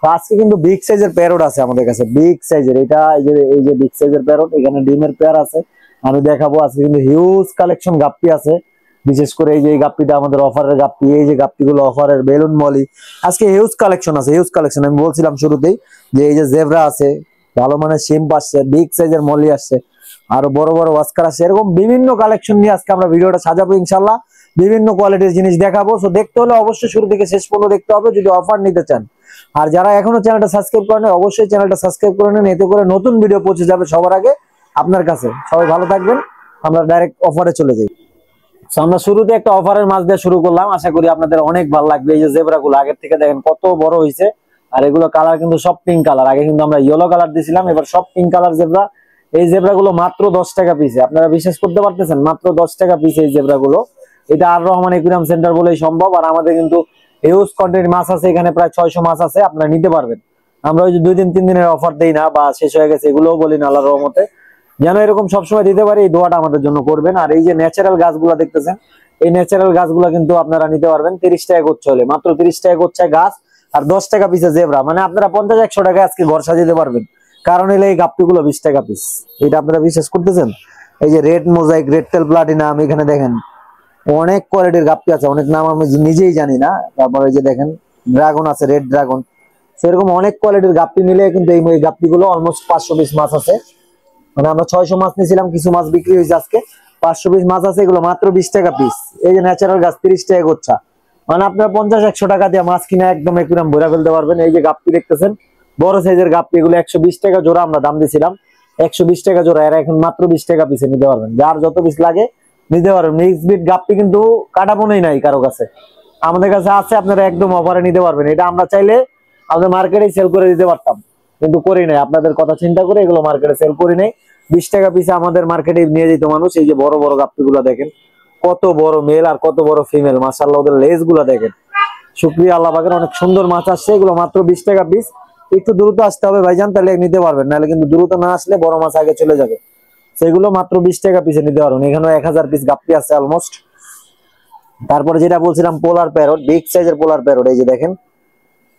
তো আজকে কিন্তু বিগ সাইজের প্যারট আছে আমাদের কাছে, বিগ সাইজের। এটা এই যে বিগ সাইজের প্যারট, এখানে ডিমের পেয়ার আছে আমি দেখাবো। আজকে কিন্তু হিউজ কালেকশন গাপ্পি আছে, বিশেষ করে এই যে এই গাপ্পিটা আমাদের অফারের গাপ্পি, এই যে গাপ্পিগুলো অফারের, বেলুন মলি। আজকে হিউজ কালেকশন আছে, হিউজ কালেকশন। আমি বলছিলাম শুরুতেই যে এই যে জেব্রা আছে, ভালো মানের শিম্প আসছে, বিগ সাইজের মলি আসছে, আরো বড় বড় ওয়াস্কার আসছে। এরকম বিভিন্ন কালেকশন নিয়ে আজকে আমরা ভিডিওটা সাজাবো ইনশাল্লাহ। বিভিন্ন কোয়ালিটির জিনিস দেখাবো। সো দেখতে হলে অবশ্যই শুরু থেকে শেষ পর্যন্ত দেখতে হবে যদি অফার নিতে চান। আর যারা এখনো চ্যানেলটা সাবস্ক্রাইব করেন অবশ্যই চ্যানেলটা সাবস্ক্রাইব করে নেন, এতে করে নতুন ভিডিও পৌঁছে যাবে সবার আগে আপনার কাছে। সবাই ভালো থাকবেন, আমরা ডাইরেক্ট অফারে চলে যাই। আমরা শুরুতে একটা অফারের মাছ দিয়ে শুরু করলাম, আশা করি আপনাদের অনেক ভালো লাগবে। এই যে জেব্রা গুলো আগের থেকে দেখেন কত বড় হয়েছে, আর এগুলো কালার কিন্তু সব পিঙ্ক কালার। আগে কিন্তু আমরা ইয়েলো কালার দিয়েছিলাম, এবার সব পিঙ্ক কালার জেব্রা। এই জেব্রা গুলো মাত্র 10 টাকা পিসে, আপনারা বিশ্বাস করতে পারতেছেন? মাত্র 10 টাকা পিসে এই জেব্রা গুলো। এটা আর রহমান একুরিয়াম সেন্টার বলেই সম্ভব। আর আমাদের কিন্তু হিউজ কোয়ান্টিটির মাছ আছে এখানে, প্রায় 600 মাছ আছে, আপনারা নিতে পারবেন। আমরা ওই যে 2 দিন 3 দিনের অফার দেই না, বা শেষ হয়ে গেছে এগুলোও বলি না, আল্লাহর রহমতে যেন এরকম সবসময় দিতে পারি, এই দোয়াটা আমাদের জন্য করবেন। আর এই যে ন্যাচারাল গাছগুলো দেখতেছেন, এই ন্যাচারাল গাছগুলো কিন্তু আপনারা নিতে পারবেন 30 টাকা করছে হলে, মাত্র 30 টাকা করছে গাছ, আর 10 টাকা পিসে জেব্রা। মানে আপনারা 50-100 টাকা আজকে ঘর সাজিয়ে পারবেন, কারণ এলে এই গাপ্পি গুলো 20 টাকা পিস। এটা আপনারা বিশ্বাস করতেছেন? এই যে red mosaic, red tail platinum, এখানে দেখেন অনেক কোয়ালিটির গাপ্পি আছে, অনেক নাম আমি নিজেই জানি না। তারপরে যে দেখেন ড্রাগন আছে, রেড ড্রাগন। সেরকম অনেক কোয়ালিটির গাপ্পি মিলে কিন্তু এই গাপ্পি গুলো অলমোস্ট 500 পিস মাছ আছে। মানে আমরা 600 মাছ নিয়েছিলাম, কিছু মাছ বিক্রি হয়েছে আজকে। 500 পিস মাছ আছে, এগুলো মাত্র 20 টাকা পিস। এই যে ন্যাচারাল গাছ 30 টাকা গোচ্ছা। মানে আপনার 50-100 টাকা দিয়ে মাছ কিনে একদম একুরিয়াম ভরে ফেলতে পারবেন। এই যে গাপ্পি দেখতেছেন, বড় সাইজের গাপ্পি, এগুলো 120 টাকা জোড়া আমরা দাম দিয়েছিলাম, 120 টাকা জোড়া। এরা এখন মাত্র 20 টাকা পিসে নিতে পারবেন, যার যত পিস লাগে নিতে পারবেন। মিক্স বিট গাপ্পি কিন্তু কাটাবোনই নাই কারো কাছে, আমাদের কাছে আছে, আপনারা একদম অফারে নিতে পারবেন। এটা আমরা চাইলে আমাদের মার্কেটে সেল করে দিতে পারতাম, কিন্তু করি নাই। আপনাদের কথা চিন্তা করে এগুলো মার্কেটে সেল করি নাই। 20 টাকা পিসে আমাদের মার্কেটে নিয়ে যেত মানুষ। এই যে বড় বড় গাপ্পি গুলো দেখেন, কত বড় মেল আর কত বড় ফিমেল, মাশাআল্লাহ। ওদের লেজ গুলা দেখেন, শুকরিয়া আল্লাহ পাকের, অনেক সুন্দর মাছ আসছে। এগুলো মাত্র 20 টাকা পিস। একটু দ্রুত আসতে হবে ভাইজান, তাহলে নিতে পারবেন, নাহলে কিন্তু দ্রুত না আসলে বড় মাছ আগে চলে যাবে। সেগুলো মাত্র 20 টাকা পিসে নিতে পারবেন। এখানে 1000 পিস গাপ্পি আছে অলমোস্ট। তারপরে যেটা বলছিলাম পোলার প্যারট, বিগ সাইজের পোলার প্যারট, এই যে দেখেন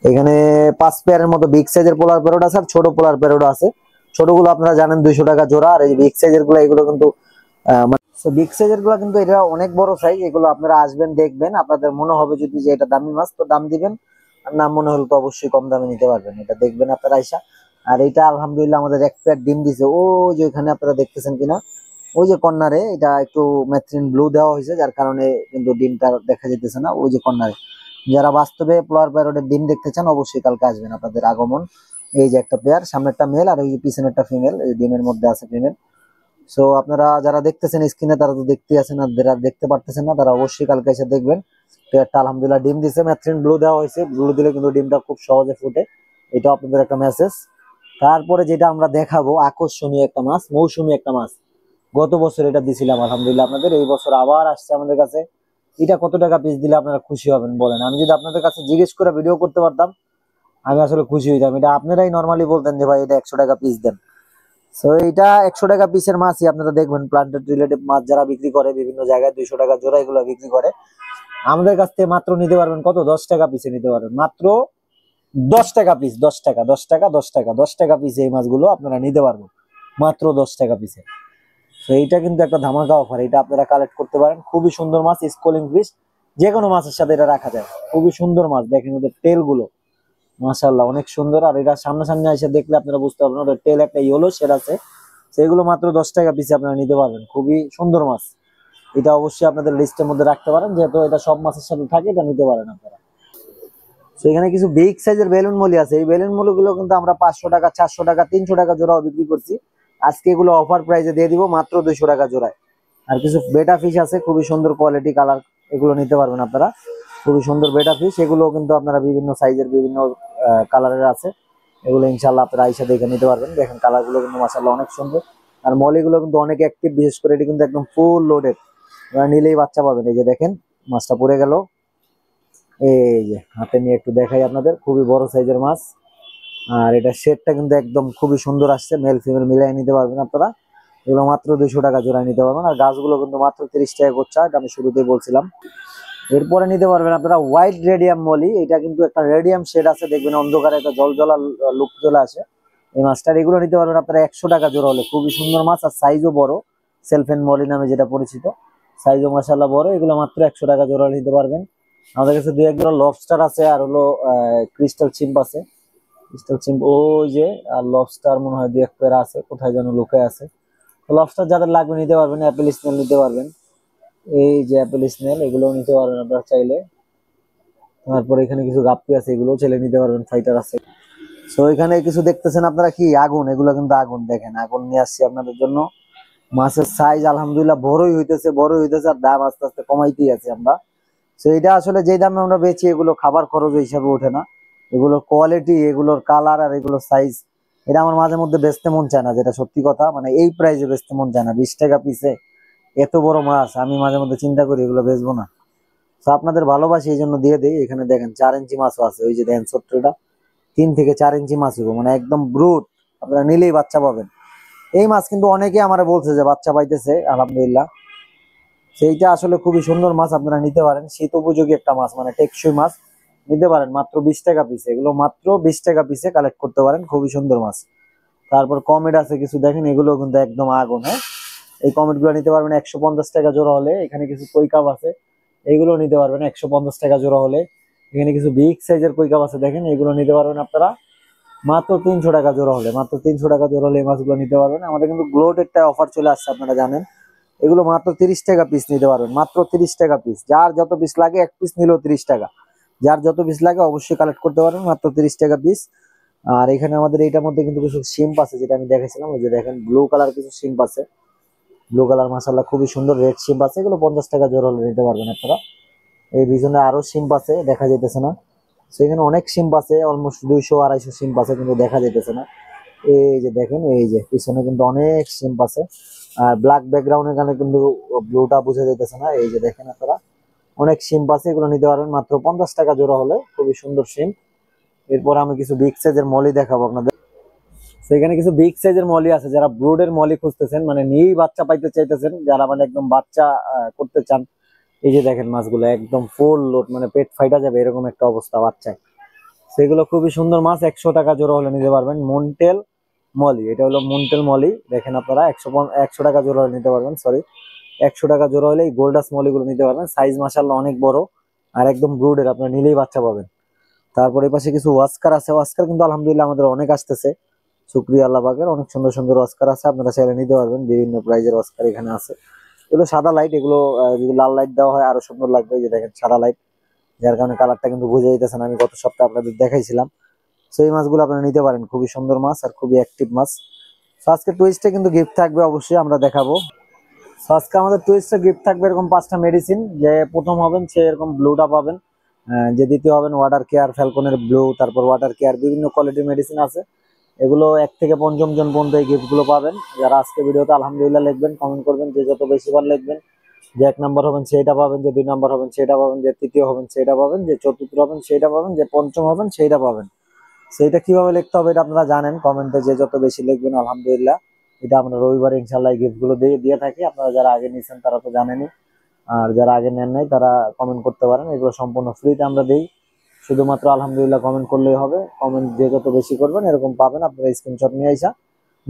এখানে 5 পেয়ারের মতো বিগ সাইজের পোলার প্যারট আছে, আর ছোট পোলার প্যারট আছে। ছোটগুলো আপনারা জানেন 200 টাকা জোড়া, আর এই বিগ সাইজের গুলো এগুলো কিন্তু বিগ সাইজের গুলো কিন্তু এটা অনেক বড় সাইজ। এগুলো আপনারা আসবেন দেখবেন, আপনাদের মনে হবে যদি যে এটা দামি মাছ, তো দাম দিবেন, আর না মনে হলে তো অবশ্যই কম দামে নিতে পারবেন। এটা দেখবেন আপনারা আইসা। আর এটা আলহামদুলিল্লাহ আমাদের এক পেয়ার ডিম দিছে, ও যে ওখানে আপনারা দেখতেছেন কিনা, ওই যে কর্নারে এটা একটু ম্যাথ্রিন ব্লু দেওয়া হয়েছে, যার কারণে কিন্তু ডিমটা দেখা যেতেছে না। ওই যে কর্নারে, যারা বাস্তবে পোলার প্যারটের ডিম দেখতে চান অবশ্যই কালকে আসবেন, আপনাদের আগমন। এই যে একটা পেয়ার, সামনেরটা মেল আর এই যে পিছনেরটা ফিমেল, এই ডিমের মধ্যে আছে ফিমেল। সো আপনারা যারা দেখতেছেন স্ক্রিনে, তারা তো দেখতেই আছেন, আর যারা দেখতে পারতেছেন না তারা অবশ্যই কালকে এসে দেখবেন। পেয়ারটা আলহামদুলিল্লাহ ডিম দিছে, ম্যাথ্রিন ব্লু দেওয়া হয়েছে। ব্লু দিলে কিন্তু ডিমটা খুব সহজে ফুটে, এটা আপনাদের একটা মেসেজ। তারপরে যেটা আমরা দেখাবো আকর্ষণীয় একটা মাছ, মৌসুমী একটা মাছ। গত বছর এটা দিছিলাম আলহামদুলিল্লাহ আপনাদের, এই বছর আবার আসছে আমাদের কাছে। এটা কত টাকা পিস দিলে আপনারা খুশি হবেন বলেন? আমি যদি আপনাদের কাছে জিজ্ঞেস করে ভিডিও করতে পারতাম, আমি আসলে খুশি হইতাম। এটা আপনারাই নর্মালি বলতেন যে ভাই এটা 100 টাকা পিস দেন। সো এটা 100 টাকা পিসের মাছই আপনারা দেখবেন। প্লান্টেড রিলেটিভ মাছ যারা বিক্রি করে বিভিন্ন জায়গায় 200 টাকা জোড়া এগুলো বিক্রি করে, আমাদের কাছ থেকে মাত্র নিতে পারবেন কত? 10 টাকা পিসে নিতে পারবেন, মাত্র 10 টাকা পিস। 10 টাকা, 10 টাকা, 10 টাকা, 10 টাকা পিসে এই মাছগুলো আপনারা নিতে পারবেন, মাত্র 10 টাকা পিসে। তো এইটা কিন্তু একটা ধামাকা অফার, এটা আপনারা কালেক্ট করতে পারেন। খুবই সুন্দর মাছ, স্কোলিং ফিশ, যে কোনো মাছের সাথে এটা রাখা যায়। খুবই সুন্দর মাছ, দেখেন ওদের টেল গুলো মাশাআল্লাহ অনেক সুন্দর। আর এটা সামনাসামনি এসে দেখলে আপনারা বুঝতে পারবেন, ওদের টেল একটা ইয়েলো শেড আছে। সেগুলো মাত্র 10 টাকা পিসে আপনারা নিতে পারবেন। খুবই সুন্দর মাছ, এটা অবশ্যই আপনাদের লিস্টের মধ্যে রাখতে পারেন, যেহেতু এটা সব মাছের সাথে থাকে, এটা নিতে পারেন আপনারা। তো এখানে কিছু বিগ সাইজের বেলুন মলি আছে। এই বেলুন মলি গুলো কিন্তু আমরা 500 টাকা, 400 টাকা, 300 টাকা জোড়াও বিক্রি করছি। আজকে এগুলো অফার প্রাইসে দিয়ে দিব মাত্র 200 টাকা জোড়ায়। আর কিছু বেটা ফিশ আছে, খুবই সুন্দর কোয়ালিটি, কালার, এগুলো নিতে পারবেন আপনারা। খুবই সুন্দর বেটা ফিশ, এগুলো কিন্তু আপনারা বিভিন্ন সাইজের বিভিন্ন কালারের আছে। এগুলো ইনশাল্লাহ আপনারা আইসা দেখে নিতে পারবেন। দেখেন কালার গুলো কিন্তু মাশাআল্লাহ অনেক সুন্দর। আর মলিগুলো কিন্তু অনেক অ্যাক্টিভ, বিশেষ করে এটি কিন্তু একদম ফুল লোডেড, নিলেই বাচ্চা পাবেন। এই যে দেখেন মাছটা পড়ে গেল, এই যে হাতে নিয়ে একটু দেখাই আপনাদের, খুবই বড় সাইজের মাছ। আর এটা শেডটা কিন্তু একদম খুবই সুন্দর আসছে, মেল ফিমেল মিলাই নিতে পারবেন আপনারা। এগুলো মাত্র 200 টাকা জোড়ায় নিতে পারবেন। আর গাছগুলো কিন্তু মাত্র 30 টাকা করছে, এটা আমি শুরুতেই বলছিলাম। এরপরে নিতে পারবেন আপনারা হোয়াইট রেডিয়াম মলি। এটা কিন্তু একটা রেডিয়াম শেড আছে, দেখবেন অন্ধকারে একটা জলজলা লুক চলে আসে এই মাছটার। এগুলো নিতে পারবেন আপনারা 100 টাকা জোড়া হলে। খুবই সুন্দর মাছ আর সাইজও বড়, সেলফেন মলি নামে যেটা পরিচিত, সাইজও মাশাআল্লাহ বড়। এগুলো মাত্র 100 টাকা জোড়া নিতে পারবেন। আমাদের কাছে 2-1 জোড়া লবস্টার আছে, আর হলো ক্রিস্টাল চিম্প আছে। ক্রিস্টাল চিম্প ওই যে, আর লবস্টার মনে হয় 2-1 পেয়ার আছে, কোথায় যেন লুকায় আছে। লবস্টার যাদের লাগবে নিতে পারবেন। অ্যাপেল স্নেল নিতে পারবেন, এই যে অ্যাপেল স্নেল, এগুলোও নিতে পারবেন আপনারা চাইলে। তারপর এখানে কিছু গাপ্পি আছে, এগুলোও চাইলে নিতে পারবেন, ফাইটার আছে। তো এখানে কিছু দেখতেছেন আপনারা কি আগুন, এগুলো কিন্তু আগুন, দেখেন আগুন নিয়ে আসছি আপনাদের জন্য। মাছের সাইজ আলহামদুলিল্লাহ বড়ই হইতেছে, বড়ই হইতেছে, আর দাম আস্তে আস্তে কমাইতেই আছে আমরা। তো এটা আসলে যেই দামে আমরা বেচি, এগুলো খাবার খরচ হিসাবে ওঠে না। এগুলোর কোয়ালিটি, এগুলোর কালার আর এগুলোর সাইজ, এটা আমার মাঝে মধ্যে বেচতে মন চায় না, যেটা সত্যি কথা। মানে এই প্রাইসে বেচতে মন চায় না, 20 টাকা পিসে এত বড় মাছ আমি মাঝে মধ্যে চিন্তা করি এগুলো বেচবো না। তো আপনাদের ভালোবাসি এই জন্য দিয়ে দিই। এখানে দেখেন 4 ইঞ্চি মাছও আছে, ওই যে দেখেন ছোট্টটা 3 থেকে 4 ইঞ্চি মাছ হইব, মানে একদম ব্রুট, আপনারা নিলেই বাচ্চা পাবেন। এই মাছ কিন্তু অনেকে আমারে বলছে যে বাচ্চা পাইতেছে, আলহামদুলিল্লাহ। সেইটা আসলে খুবই সুন্দর মাছ, আপনারা নিতে পারেন। শীত উপযোগী একটা মাছ, মানে টেকসই মাছ, নিতে পারেন মাত্র 20 টাকা পিসে। এগুলো মাত্র 20 টাকা পিসে কালেক্ট করতে পারেন, খুবই সুন্দর মাছ। তারপর কমেট আছে কিছু, দেখেন এগুলো কিন্তু একদম আগুন। হ্যাঁ, এই কমেট গুলো নিতে পারবেন 150 টাকা জোড়া হলে। এখানে কিছু কই কাপ আছে, এইগুলো নিতে পারবেন 150 টাকা জোড়া হলে। এখানে কিছু বিগ সাইজের কই কাপ আছে, দেখেন এগুলো নিতে পারবেন আপনারা মাত্র 300 টাকা জোড়া হলে। মাত্র 300 টাকা জোড়া হলে এই মাছগুলো নিতে পারবেন। আমাদের কিন্তু গ্লোড একটা অফার চলে আসছে, আপনারা জানেন। এগুলো মাত্র 30 টাকা পিস নিতে পারবেন, মাত্র 30 টাকা পিস। যার যত পিস লাগে, এক পিস নিলেও 30 টাকা। যার যত পিস লাগে অবশ্যই কালেক্ট করতে পারবেন, মাত্র 30 টাকা পিস। আর এখানে আমাদের এইটার মধ্যে কিন্তু কিছু শিম্প আছে, যেটা আমি দেখেছিলাম। ওই যে দেখেন ব্লু কালার কিছু শিম্প আছে, ব্লু কালার মাশাআল্লাহ খুবই সুন্দর। রেড শিম্প আছে, এগুলো 50 টাকা জোড়া হলে নিতে পারবেন আপনারা। এই পিছনে আরো শিম্প আছে, দেখা যাইতেছে না। সেখানে অনেক শিম্প আছে, অলমোস্ট 200-250 শিম্প আছে, কিন্তু দেখা যাইতেছে না। এই যে দেখেন, এই যে পিছনে কিন্তু অনেক শিম্প আছে। আর ব্ল্যাক ব্যাকগ্রাউন্ডের কারণে কিন্তু ব্লুটা বোঝা যাইতেছে না। এই যে দেখেন আপনারা, অনেক শিম্প আছে, এগুলো নিতে পারবেন মাত্র 50 টাকা জোড়া হলে, খুবই সুন্দর শিম্প। এরপর আমি কিছু বিগ সাইজের মলি দেখাবো আপনাদের। সেখানে কিছু বিগ সাইজের মলি আছে, যারা ব্রুডের মলি খুঁজতেছেন, মানে নিয়েই বাচ্চা পাইতে চাইতেছেন, যারা মানে একদম বাচ্চা করতে চান। এই যে দেখেন মাছগুলো একদম ফুল লোড, মানে পেট ফাইটা যাবে এরকম একটা অবস্থা বাচ্চায়। সেগুলো খুবই সুন্দর মাছ, 100 টাকা জোড়া হলে নিতে পারবেন। মন্টেল মলি, এটা হলো মন্টেল মলি, দেখেন আপনারা 100 টাকা জোড়া হলে নিতে পারবেন। সরি, 100 টাকা জোড়া হলে এই গোল্ডাস মলিগুলো নিতে পারবেন। সাইজ মাশাআল্লাহ অনেক বড়, আর একদম ব্রুডের, আপনারা নিলেই বাচ্চা পাবেন। তারপর এই পাশে কিছু ওয়াস্কার আছে। ওয়াস্কার কিন্তু আলহামদুলিল্লাহ আমাদের অনেক আসতেছে, শুকরিয়া আল্লাহ পাকের। অনেক সুন্দর সুন্দর ওয়াস্কার আছে, আপনারা চাইলে নিতে পারবেন। বিভিন্ন প্রাইজের ওয়াস্কার এখানে আছে। এগুলো সাদা লাইট, এগুলো যদি লাল লাইট দেওয়া হয় আরো সুন্দর লাগবে। এই যে দেখেন সাদা লাইট, যার কারণে কালারটা কিন্তু বুঝে যেতেছে না। আমি গত সপ্তাহে আপনাদের দেখাইছিলাম। সেই মাছগুলো আপনারা নিতে পারেন, খুবই সুন্দর মাছ আর খুবই অ্যাক্টিভ মাছ। তো আজকে টুইস্টে কিন্তু গিফট থাকবে, অবশ্যই আমরা দেখাবো। তো আজকে আমাদের টুইস্টে গিফট থাকবে এরকম 5টা মেডিসিন। যে প্রথম হবেন সে এরকম ব্লুটা পাবেন, যে দ্বিতীয় হবেন ওয়াটার কেয়ার ফ্যালকনের ব্লু, তারপর ওয়াটার কেয়ার, বিভিন্ন কোয়ালিটির মেডিসিন আছে। এগুলো 1 থেকে 5ম জন পর্যন্ত এই গিফট গুলো পাবেন। যারা আজকে ভিডিওতে আলহামদুলিল্লাহ লিখবেন, কমেন্ট করবেন, যে যত বেশিবার লিখবেন, যে 1 নম্বর হবেন সেইটা পাবেন, যে 2 নম্বর হবেন সেইটা পাবেন, যে তৃতীয় হবেন সেইটা পাবেন, যে চতুর্থ হবেন সেইটা পাবেন, যে পঞ্চম হবেন সেইটা পাবেন। সেইটা কিভাবে লিখতে হবে এটা আপনারা জানেন, কমেন্টে যে যত বেশি লিখবেন আলহামদুলিল্লাহ। এটা আমরা রবিবারে ইনশাল্লাহ এই গিফট গুলো দিয়ে থাকি। আপনারা যারা আগে নিয়েছেন তারা তো জানেনই, আর যারা আগে নেন নাই তারা কমেন্ট করতে পারেন। এগুলো সম্পূর্ণ ফ্রিতে আমরা দিই, শুধুমাত্র আলহামদুলিল্লাহ কমেন্ট করলেই হবে। কমেন্ট যে যত বেশি করবেন এরকম পাবেন। আপনারা স্ক্রিনশট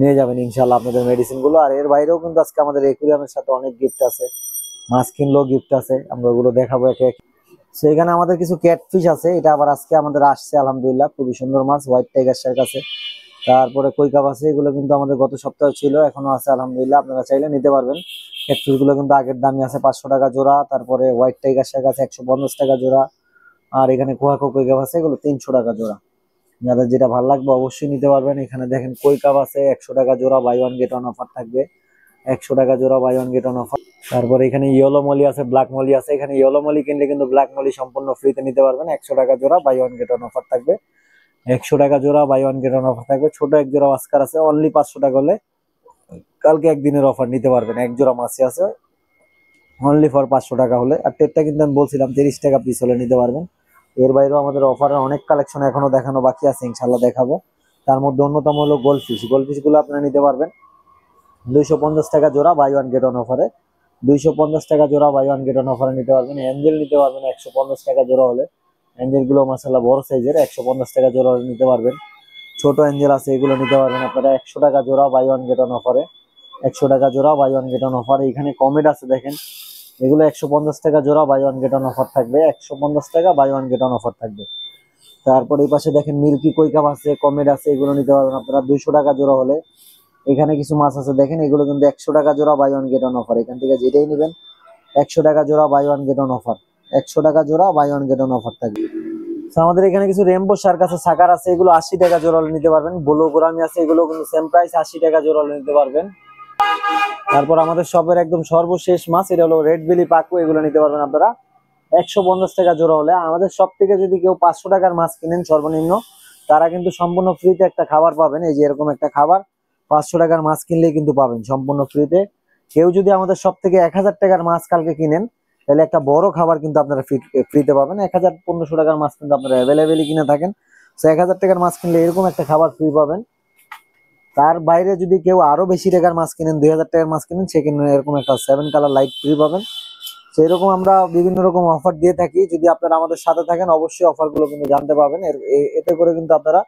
নিয়ে যাবেন ইনশাল্লাহ আপনাদের মেডিসিন গুলো। আর এর বাইরেও কিন্তু আজকে আমাদের একুরিয়ামের সাথে অনেক গিফট আছে, মাছ কিনলেও গিফট আছে, আমরা ওগুলো দেখাবো একে এক। তো এখানে আমাদের কিছু ক্যাটফিশ আছে, এটা আবার আজকে আমাদের আসছে আলহামদুলিল্লাহ, খুবই সুন্দর মাছ, হোয়াইট টাইগার শার্ক আছে। তারপরে কৈকাপ আছে, এগুলো কিন্তু আমাদের গত সপ্তাহে ছিল, এখনো আছে আলহামদুলিল্লাহ, আপনারা চাইলে নিতে পারবেন। ক্যাটফিশ গুলো কিন্তু আগের দামই আছে, 500 টাকা জোড়া। তারপরে হোয়াইট টাইগার শার্ক আছে 150 টাকা জোড়া। আর এখানে কুয়াকো কৈকাপ আছে, এগুলো 300 টাকা জোড়া। যাদের যেটা ভালো লাগবে অবশ্যই নিতে পারবেন। এখানে দেখেন কই কাপ আছে 100 টাকা জোড়া, buy one get one offer থাকবে। 100 টাকা জোড়া, buy one get one offer. তারপরে এখানে ইয়েলো মলি আছে, ব্ল্যাক মলি আছে। এখানে ইয়েলো মলি কিনলে কিন্তু ব্ল্যাক মলি সম্পূর্ণ ফ্রিতে নিতে পারবেন। 100 টাকা জোড়া, buy one get one offer থাকবে। 100 টাকা জোড়া, buy one get one offer থাকবে। ছোট এক জোড়া অস্কার আছে অনলি 500 টাকা হলে, কালকে একদিনের অফার নিতে পারবেন। এক জোড়া মাছি আছে অনলি ফর 500 টাকা হলে। আর টেটটা কিন্তু আমি বলছিলাম 30 টাকা পিস হলে নিতে পারবেন। এর বাইরেও আমাদের অফারের অনেক কালেকশন এখনো দেখানো বাকি আছে, ইনশাল্লাহ দেখাবো। তার মধ্যে অন্যতম হলো গোল্ডফিশ। গোল্ডফিশ গুলো আপনারা নিতে পারবেন 250 টাকা জোড়া, বাই ওয়ান গেট ওয়ান অফারে। 250 টাকা জোড়া বাই ওয়ান গেট ওয়ান অফারে নিতে পারবেন। অ্যাঞ্জেল নিতে পারবেন 150 টাকা জোড়া হলে। অ্যাঞ্জেল গুলো মাশাআল্লাহ বড় সাইজের, 150 টাকা জোড়া হলে নিতে পারবেন। ছোট অ্যাঞ্জেল আছে, এগুলো নিতে পারবেন আপনারা 100 টাকা জোড়া বাই ওয়ান গেট ওয়ান অফারে। 100 টাকা জোড়া buy one get one offer. এখানে কমেট আছে দেখেন, এগুলো 150 টাকা জোড়া buy one get one offer থাকবে। 150 টাকা buy one get one offer থাকবে। তারপর এই পাশে দেখেন মিল্কি কই কাপ আছে, কমেট আছে, এগুলো নিতে পারবেন আপনারা 200 টাকা জোড়া হলে। এখানে কিছু মাছ আছে দেখেন, এগুলো কিন্তু 100 টাকা জোড়া buy one get one offer. এখান থেকে যেটাই নেবেন 100 টাকা জোড়া buy one get one offer. 100 টাকা জোড়া buy one get one offer থাকবে। তো আমাদের এখানে কিছু রেমবো শার্ক আছে, সাকার আছে, এগুলো 80 টাকা জোড়া হলে নিতে পারবেন। ব্লু গোরামি আছে, এগুলো কিন্তু সেম প্রাইস 80 টাকা জোড়া হলে নিতে পারবেন। তারপর আমাদের শপের একদম সর্বশেষ মাছ, এটা হলো রেড বেলি পাকু, এগুলো নিতে পারবেন আপনারা 150 টাকা জোড়া হলে। আমাদের সব থেকে যদি কেউ 500 টাকার মাছ কিনেন সর্বনিম্ন, তারা কিন্তু সম্পূর্ণ ফ্রিতে একটা খাবার পাবেন। এই যে এরকম একটা খাবার 500 টাকার মাছ কিনলেই কিন্তু পাবেন সম্পূর্ণ ফ্রিতে। কেউ যদি আমাদের সব থেকে 1000 টাকার মাছ কালকে কিনেন, তাহলে একটা বড় খাবার কিন্তু আপনারা ফ্রিতে পাবেন। 1500 টাকার মাছ কিন্তু আপনারা অ্যাভেলেবেলই কিনে থাকেন, তো 1000 টাকার মাছ কিনলে এরকম একটা খাবার ফ্রি পাবেন। তার বাইরে যদি কেউ আরো বেশি টাকার মাছ কিনেন, 2000 টাকার মাছ কিনেন, সেখানে এরকম একটা 7 কালার লাইট ফ্রি পাবেন। সেরকম আমরা বিভিন্ন রকম অফার দিয়ে থাকি। যদি আপনারা আমাদের সাথে থাকেন, অবশ্যই অফার গুলো কিন্তু জানতে পারবেন। এতে করে কিন্তু আপনারা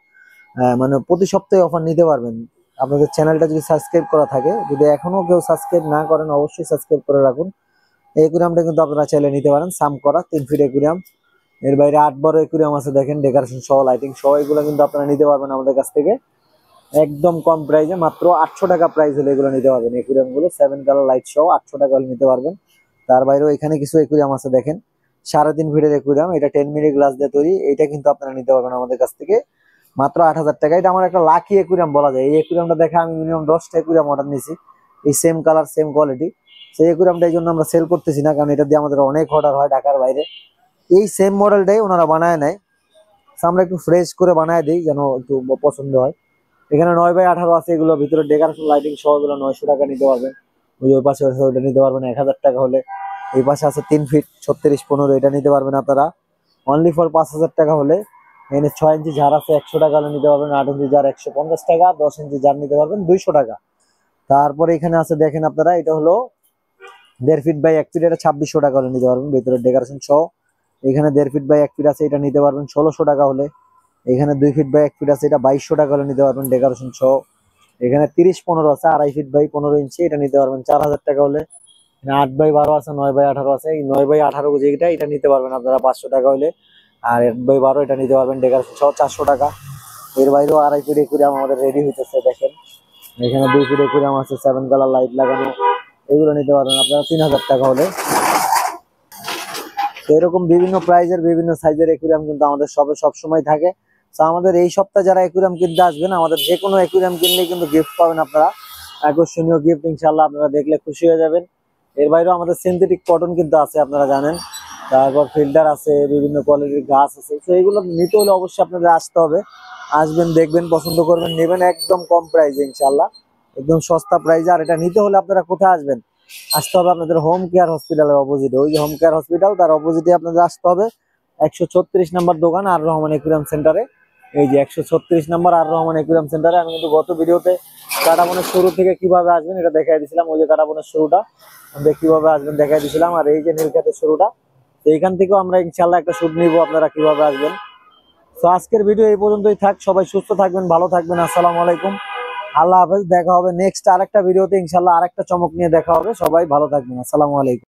মানে প্রতি সপ্তাহে অফার নিতে পারবেন। আপনাদের চ্যানেলটা যদি সাবস্ক্রাইব করা থাকে, যদি এখনো কেউ সাবস্ক্রাইব না করেন, অবশ্যই সাবস্ক্রাইব করে রাখুন। এই একুরিয়ামটা কিন্তু আপনারা চাইলে নিতে পারেন, সাম করা 3 ফিট একুরিয়াম। এর বাইরে 8 বড় একুরিয়াম আছে দেখেন, ডেকোরেশন সহ, লাইটিং সহ, এগুলো কিন্তু আপনারা নিতে পারবেন আমাদের কাছ থেকে একদম কম প্রাইসে, মাত্র 800 টাকা প্রাইস হলে এগুলো নিতে পারবেন। একুরিয়াম গুলো 7 কালার লাইট সহ 800 টাকা হলে নিতে পারবেন। তার বাইরেও এখানে কিছু একুরিয়াম আছে দেখেন, 3.5 ফিটের একুরিয়াম, এটা 10 মিলি গ্লাস দিয়ে তৈরি। এটা কিন্তু আপনারা নিতে পারবেন আমাদের কাছ থেকে মাত্র 8000 টাকা। এটা আমার একটা লাকি একুরিয়াম বলা যায়। এই একুরিয়ামটা দেখে আমি মিনিমাম 10টা একুরিয়াম অর্ডার নিয়েছি, এই সেম কালার সেম কোয়ালিটি। সেই একুরিয়ামটা এই জন্য আমরা সেল করতেছি না, কারণ এটা দিয়ে আমাদের অনেক অর্ডার হয় ঢাকার বাইরে। এই সেম মডেলটাই ওনারা বানায় নেয়, আমরা একটু ফ্রেশ করে বানায় দিই যেন একটু পছন্দ হয়। এখানে 9x18 আছে, এগুলো ভিতরে ডেকোরেশন লাইটিং সহ, এগুলো 900 টাকা নিতে পারবেন। ওই পাশে আছে, ওটা নিতে পারবেন 1000 টাকা হলে। এই পাশে আছে 3 ফিট 36-15, এটা নিতে পারবেন আপনারা অনলি ফর 5000 টাকা হলে। এখানে 6 ইঞ্চি ঝাড় আছে, 100 টাকা হলে নিতে পারবেন। 8 ইঞ্চি ঝাড় 150 টাকা, 10 ইঞ্চি ঝাড় নিতে পারবেন 200 টাকা। তারপরে এখানে আছে দেখেন আপনারা, এটা হলো 1.5 ফিট বাই 1 ফিট, এটা 2600 টাকা হলে নিতে পারবেন ভিতরে ডেকোরেশন সহ। এখানে 1.5 ফিট বাই 1 ফিট আছে, এটা নিতে পারবেন 1600 টাকা হলে। এখানে 2 ফিট বাই 1 ফিট আছে, এটা 2200 টাকা হলে নিতে পারবেন ডেকোরেশন সহ। এখানে 30-15 আছে, 2.5 ফিট বাই 15 ইঞ্চি, এটা নিতে পারবেন 4000 টাকা হলে। 8x12 আছে, 9x18 আছে, এই 9x18 যেটা, এটা নিতে পারবেন আপনারা 500 টাকা হলে। আর 8x12 এটা নিতে পারবেন ডেকোরেশন সহ 400 টাকা। এর বাইরেও 2.5 ফিট একুরিয়াম আমাদের রেডি হইতেছে দেখেন। এখানে 2 ফিট একুরিয়াম আছে, 7 কালার লাইট লাগানো, এগুলো নিতে পারবেন আপনারা 3000 টাকা হলে। তো এরকম বিভিন্ন প্রাইজের বিভিন্ন সাইজের একুরিয়াম কিন্তু আমাদের শপে সবসময় থাকে। তো আমাদের এই সপ্তাহে যারা একুরিয়াম কিনতে আসবেন, আমাদের যে কোনো একুরিয়াম কিনলে কিন্তু গিফট পাবেন আপনারা, আকর্ষণীয় গিফট ইনশাল্লাহ। আপনারা দেখলে খুশি হয়ে যাবেন। এর বাইরেও আমাদের সিনথেটিক কটন কিন্তু আছে, আপনারা জানেন। তারপর ফিল্টার আছে, বিভিন্ন কোয়ালিটির গাছ আছে। তো এগুলো নিতে হলে অবশ্যই আপনাদের আসতে হবে। আসবেন, দেখবেন, পছন্দ করবেন, নেবেন একদম কম প্রাইসে ইনশাল্লাহ, একদম সস্তা প্রাইসে। আর এটা নিতে হলে আপনারা কোথায় আসবেন? আসতে হবে আপনাদের হোম কেয়ার হসপিটালের অপোজিটে। ওই যে হোম কেয়ার হসপিটাল, তার অপোজিটে আপনাদের আসতে হবে। 136 নম্বর দোকান আর রহমান একুরিয়াম সেন্টারে। এই যে 136 নম্বর আর রহমান একুরিয়াম সেন্টারে। আমি কিন্তু গত ভিডিওতে কাটাবনের শুরু থেকে কিভাবে আসবেন এটা দেখাই দিয়েছিলাম। ওই যে কাটাবনের শুরুটা আমরা কিভাবে আসবেন দেখাই দিয়েছিলাম, আর এই যে নীলক্ষেতের শুরুটা। তো এইখান থেকেও আমরা ইনশাল্লাহ একটা শুট নিব, আপনারা কিভাবে আসবেন। তো আজকের ভিডিও এই পর্যন্তই থাক। সবাই সুস্থ থাকবেন, ভালো থাকবেন। আসসালামু আলাইকুম, আল্লাহ হাফেজ। দেখা হবে নেক্সট আরেকটা ভিডিওতে ইনশাল্লাহ, আরেকটা চমক নিয়ে দেখা হবে। সবাই ভালো থাকবেন। আসসালামু আলাইকুম।